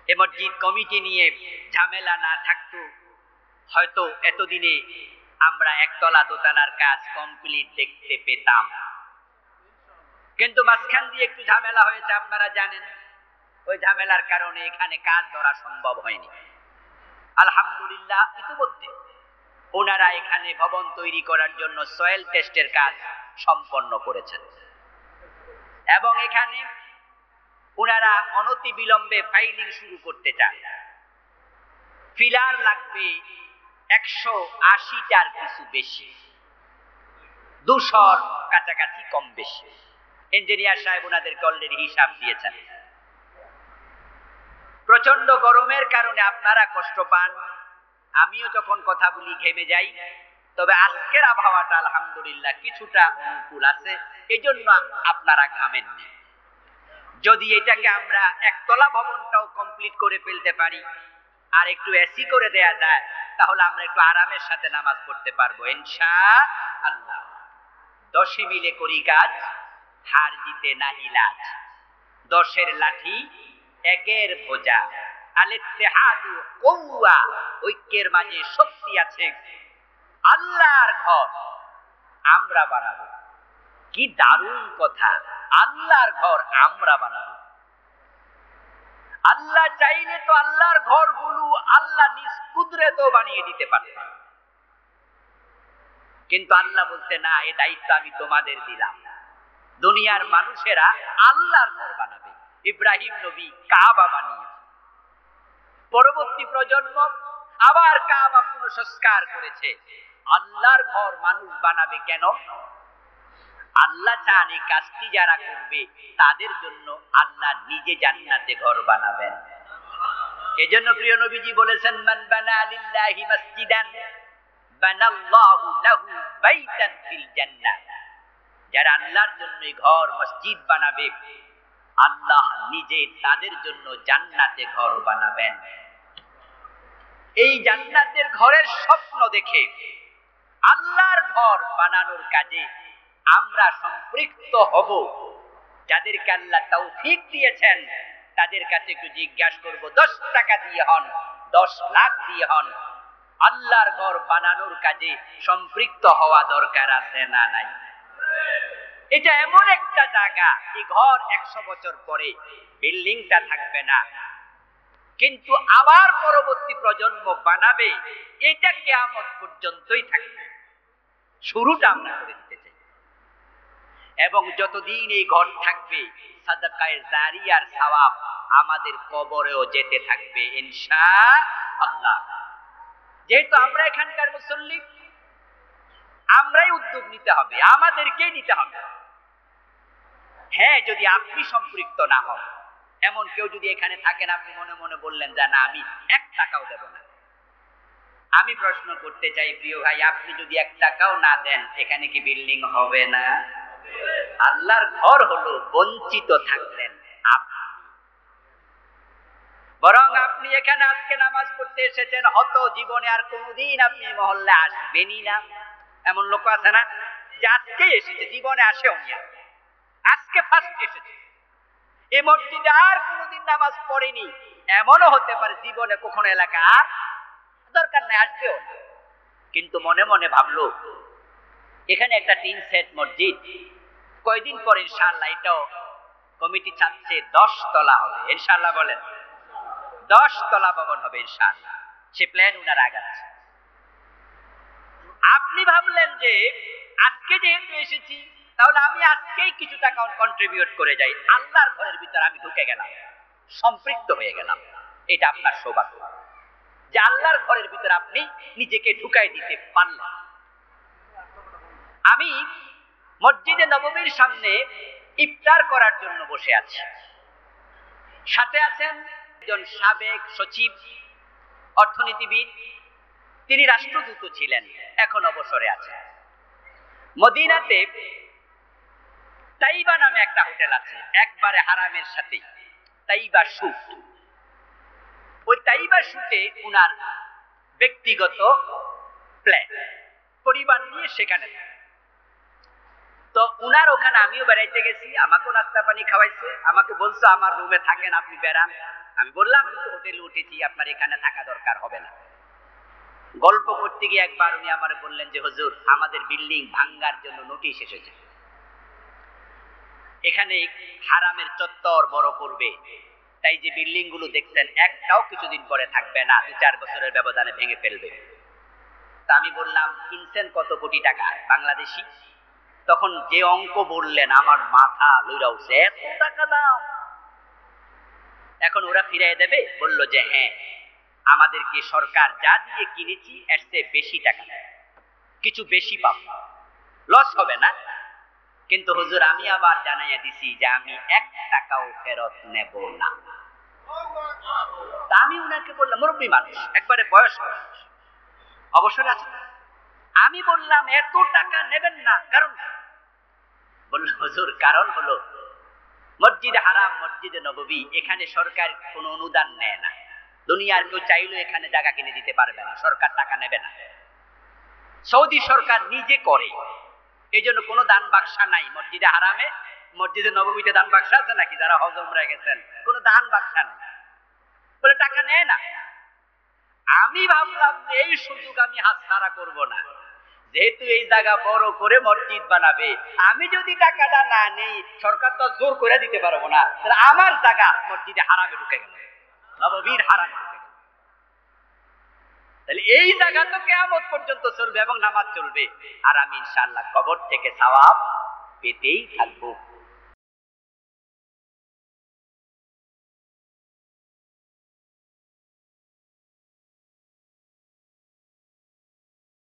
Speaker 1: এ মসজিদ কমিটি নিয়ে ঝামেলা না থাকতো, হয়তো এতদিনে আমরা একতলা দোতলার কাজ কমপ্লিট দেখতে পেতাম। কিন্তু মাঝখান দিয়ে একটু ঝামেলা হয়েছে, আপনারা জানেন। ওই ঝামেলার কারণে এখানে কাজ ধরা সম্ভব হয়নি। আলহামদুলিল্লাহ, ইতিমধ্যে ওনারা এখানে ভবন তৈরি করার জন্য সয়েল টেস্টের কাজ সম্পন্ন করেছেন এবং এখানে ওনারা অনতি বিলম্বে ফাইলিং শুরু করতে চান। ফিলার লাগবে 180টার কিছু বেশি, 200 কাছাকাছি কম বেশি। ইঞ্জিনিয়ার সাহেব ওনাদেরকে অলরেডি হিসাব দিয়েছেন। প্রচন্ড গরমের কারণে আপনারা কষ্ট পান, আমিও যখন কথা বলি ঘেমে যাই। তবে আজকের আবহাওয়াটা আলহামদুলিল্লাহ কিছুটা অনুকূল আছে, এই জন্য আপনারা ঘামেননি। যদি এটাকে আমরা একতলা ভবনটাও কমপ্লিট করে ফেলতে পারি আর একটু এসি করে দেয়া যায়, তাহলে আমরা একটু আরামের সাথে নামাজ পড়তে পারবো ইনশাআল্লাহ। দশে মিলে করি কাজ, হার জিতে নাহি লাজ। দশের লাঠি একের বোঝা, আল ইত্তেহাদু কওয়া, ঐক্যের মাঝে শক্তি আছে। আল্লাহর ঘর আমরা বানাবো। কি দারুণ কথা, আল্লাহর ঘর আমরা বানাবো। আল্লাহ চাইলে তো আল্লাহর ঘরগুলো আল্লাহ নিজ কুদরতেও বানিয়ে দিতে পারতেন, কিন্তু আল্লাহ বলতে না, এই দায়িত্ব আমি তোমাদের দিলাম। দুনিয়ার মানুষেরা আল্লাহর ঘর বানাবে। ইব্রাহিম নবী কাবা বানিয়েছে, পরবর্তী প্রজন্ম আবার কাবা পুনঃসংস্কার করেছে। আল্লাহর ঘর মানুষ বানাবে কেন? আল্লাহ চান এই কাজটি যারা করবে তাদের জন্য আল্লাহ নিজে জান্নাতে ঘর বানাবেন। এজন্য প্রিয় নবীজি বলেছেন, মান বানা লিল্লাহি মাসজিদান বানাল্লাহু লাহু বাইতান ফিল জান্নাহ। যারা আল্লাহর জন্য ঘর মসজিদ বানাবে, আল্লাহ নিজে তাদের জন্য জান্নাতে ঘর বানাবেন। এই জান্নাতের ঘরের স্বপ্ন দেখে আল্লাহর ঘর বানানোর কাজে আমরা সম্পৃক্ত হব। যাদেরকে আল্লাহ তৌফিক দিয়েছেন তাদের কাছে একটু জিজ্ঞাসা করব, 10 টাকা দিয়ে হন, 10 লাখ দিয়ে হন, আল্লাহর ঘর বানানোর কাজে সম্পৃক্ত হওয়া দরকার আছে না নাই? এটা এমন একটা জায়গা, এই ঘর 100 বছর পরে বিল্ডিংটা থাকবে না, কিন্তু আবার পরবর্তী প্রজন্ম বানাবে, এটা কিয়ামত পর্যন্তই থাকবে। শুরুটা আমরা করে দিতে চাই, এবং যতদিন এই ঘর থাকবে সাদাকায়ে জারিয়ার সওয়াব আমাদের কবরেও যেতে থাকবে ইনশাআল্লাহ। যেহেতু আমরা এখানকার মুসল্লি, আমরাই উদ্যোগ নিতে হবে, আমাদেরকেই নিতে হবে। হ্যাঁ, যদি আপনি সম্পৃক্ত না হন, এমন কেউ যদি এখানে থাকেন, আপনি মনে মনে বললেন যে না, আমি 1 টাকাও দেব না, আমি প্রশ্ন করতে চাই প্রিয় ভাই, আপনি যদি 1 টাকাও না দেন, এখানে কি বিল্ডিং হবে না? আল্লাহর ঘর হলো বঞ্চিত থাকলেন আপনি। বরং আপনি এখানে আজকে নামাজ পড়তে এসেছেন, হয়তো জীবনে আর কোনোদিন আপনি মহল্লে আসবেনই না। এমন লোক আছে না যে আজকে এসেছে, জীবনে আসেও নি, আজকে ফার্স্ট এসেছে, এই মসজিদে আর কোনোদিন নামাজ পড়েনি। এমনও হতে পারে জীবনে কখনো এলাকা আর দরকার নেই, আসবেও না, কিন্তু মনে মনে ভাবলো এখানে একটা 3 সেট মসজিদ, কয়দিন পর ইনশাআল্লাহ এটাও কমিটি চাচ্ছে 10 তলা হবে ইনশাআল্লাহ। বলেন 10 তলা ভবন হবে ইনশাআল্লাহ, সে প্ল্যান উনারা আগাচ্ছে। আপনি ভাবলেন যে আজকে যেহেতু এসেছি, তাহলে আমি আজকেই কিছু টাকা কন্ট্রিবিউট করে যাই, আল্লাহর ঘরের ভিতরে আমি ঢুকে গেলাম, সম্পৃক্ত হয়ে গেলাম। এটা আপনার সৌভাগ্য যে আল্লাহর ঘরের ভিতরে আপনি নিজেকে ঢুকাই দিতে পারলেন। আমি মসজিদে নববীর সামনে ইফতার করার জন্য বসে আছি, সাথে আছেন একজন সাবেক সচিব, অর্থনীতিবিদ, তিনি রাষ্ট্রদূত ছিলেন, এখন অবসরে আছেন। মদিনাতে তাইবা নামে একটা হোটেল আছে, একবারে হারামের সাথে, তাইবা শুট। ওই তাইবা শুটে উনার ব্যক্তিগত প্ল্যান, পরিবার নিয়ে সেখানে। তো উনার ওখানে আমিও বেড়াইতে গেছি, আমাকেও নাস্তা পানি খাওয়াইছে, আমাকে বলছে আমার রুমে থাকেন, আপনি বেড়ান। আমি বললাম আমি তো হোটেলে উঠেছি, আপনার এখানে থাকা দরকার হবে না। গল্প করতে গিয়ে একবার উনি আমার বললেন যে হুজুর, আমাদের বিল্ডিং ভাঙ্গার জন্য নোটিশ এসেছে, এখানে হারামের চত্বর বড় করবে, তাই যে বিল্ডিং গুলো দেখছেন একটাও কিছুদিন পরে থাকবে না, 2-4 বছরের ব্যবধানে ভেঙে ফেলবে। তা আমি বললাম কিনছেন কত কোটি টাকা বাংলাদেশি? তখন যে অঙ্ক বললেন আমার মাথা লইরা উঠছে, এত টাকা দাম। এখন ওরা ফিরাই দেবে? বলল যে হ্যাঁ, আমাদেরকে সরকার যা দিয়ে কিনেছি এর চেয়ে বেশি টাকা, কিছু বেশি পাবো, লস হবে না। কিন্তু হুজুর আমি আবার জানাইয়া দিছি যে আমি 1 টাকাও ফেরত নেব না। তা আমি উনাকে বললাম, মুরব্বী মানুষ, একবারে বয়স্ক মানুষ, অবসরে আছে, আমি বললাম এত টাকা নেবেন না, কারণ কি? বলল হুজুর কারণ হলো মসজিদে হারাম, মসজিদে নববী, এখানে সরকার কোনো অনুদান নেয় না, দুনিয়ার কেউ চাইলেও এখানে জায়গা কিনে দিতে পারবে না, সরকার টাকা নেবে না, সৌদি সরকার নিজে করে। এই জন্য কোনো দান বাক্সা নাই মসজিদে হারামে। মসজিদে নববীতে দান বাক্সা আছে নাকি? যারা হজ উমরা গেছেন, কোনো দান বাক্সা নেই, বলে টাকা নেয় না। আমি ভাবলাম যে এই সুযোগ আমি হাতছাড়া করব না, যেহেতু এই জায়গা বড় করে মসজিদ বানাবে, আমি যদি টাকাটা না নেই, সরকার তো জোর করে দিতে পারবো না, তাহলে আমার জায়গা মসজিদে হারামে ঢুকে গেল, নববীর হারামে ঢুকে গেল। তাহলে এই জায়গা তো কিয়ামত পর্যন্ত চলবে এবং নামাজ চলবে, আর আমি ইনশাআল্লাহ কবর থেকে সওয়াব পেতেই থাকবো।